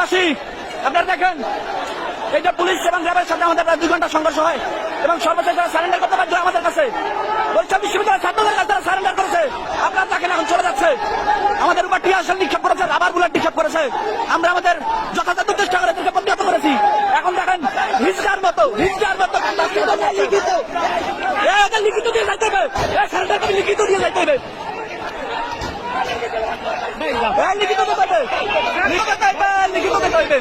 এলাকাবাসী আপনারা দেখেন, এই যে পুলিশ এবং র্যাবের সাথে আমাদের প্রায় 2 ঘন্টা সংঘর্ষ হয় এবং সর্বশেষ তারা সারেন্ডার করতে বাধ্য হয় আমাদের কাছে। বরিশাল বিশ্ববিদ্যালয়ের ছাত্রদের কাছে তারা সারেন্ডার করেছে। আপনারা দেখেন এখন চলে যাচ্ছে, আমাদের উপর টিয়ারশেল নিক্ষেপ করেছে, রাবার বুলেট নিক্ষেপ করেছে। আমরা আমাদের যথাযথ চেষ্টা করে তাদেরকে প্রতিহত করেছি। এখন দেখেন হিজড়ার মতো লিখিত দিয়ে যাইতে হবে, সারেন্ডার করে লিখিত দিয়ে যাইতে হবে। লিখিত দিতে হবে, লিখিত দিতে হবে।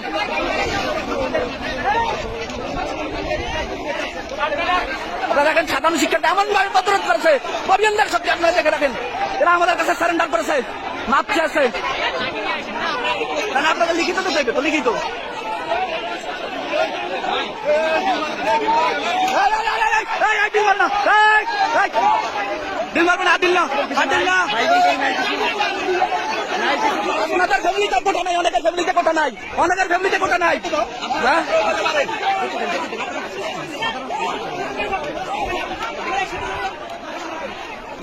আপনারা দেখেন সাধারণ শিক্ষার্থী এমন ভাবে প্রতিরোধ করেছে, অভিযানদের শক্তি আপনারা দেখে রাখেন, এরা আমাদের কাছে সারেন্ডার করেছে, মাপ চেয়েছে। আপনাদের লিখিত তো দেবে, তো লিখিত দিল মারবে না, দিল না, দিল না। আপনাদের ফ্যামিলিতে কোটা নাই, অনেকের ফ্যামিলিতে কোটা নাই, অনেকের ফ্যামিলিতে কোটা নাই। হ্যাঁ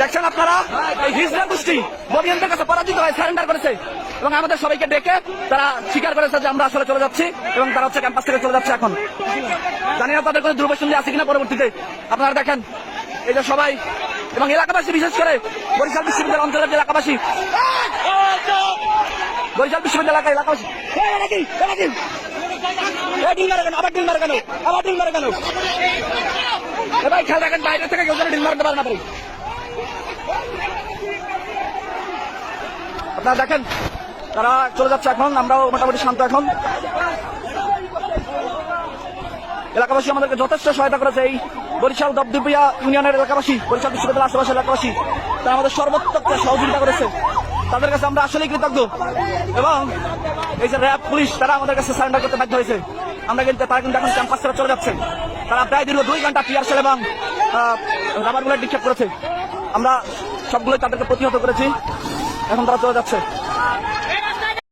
দেখছেন আপনারা, এই হিজড়া গোষ্ঠী ববিয়ানদের কাছে পরাজিত হয়, সারেন্ডার করেছে এবং আমাদের সবাইকে ডেকে তারা স্বীকার করেছে যে আমরা আসলে চলে যাচ্ছি এবং তারা হচ্ছে ক্যাম্পাস থেকে চলে যাচ্ছে। এখন জানি না তাদের কোনো দুর্বসন্ধি আছে কিনা পরবর্তীতে। আপনারা দেখেন এই যে সবাই এবং এলাকাবাসী, বিশেষ করে বরিশাল বিশ্ববিদ্যালয় অঞ্চলের যে এলাকাবাসী, বরিশাল বিশ্ববিদ্যালয় এলাকাবাসী ডিল মারে কেন, আবার ডিল মারে কেন, আবার ডিল মারে কেন? এবার খেয়াল রাখেন বাইরে থেকে কেউ যেন ডিল মারতে পারে না। আপনারা দেখেন তারা চলে যাচ্ছে। এখন আমরাও মোটামুটি শান্ত। এখন এলাকাবাসী আমাদেরকে যথেষ্ট সহায়তা করেছে। এই বরিশাল দপদপিয়া ইউনিয়নের এলাকাবাসী, বরিশাল বিশ্ববিদ্যালয়ের আশেপাশের এলাকাবাসী, তারা আমাদের সর্বোত্তম সহযোগিতা করেছে। তাদের কাছে আমরা আসলেই কৃতজ্ঞ। এবং এই যে র্যাব, পুলিশ, তারা আমাদের কাছে সারেন্ডার করতে বাধ্য হয়েছে। আমরা কিন্তু তারা কিন্তু এখন ক্যাম্পাস থেকে চলে যাচ্ছে। তারা প্রায় দীর্ঘ 2 ঘন্টা টিয়ারশেল এবং রাবার বুলেট নিক্ষেপ করেছে। আমরা সবগুলোই তাদেরকে প্রতিহত করেছি। এখন তারা চলে যাচ্ছে।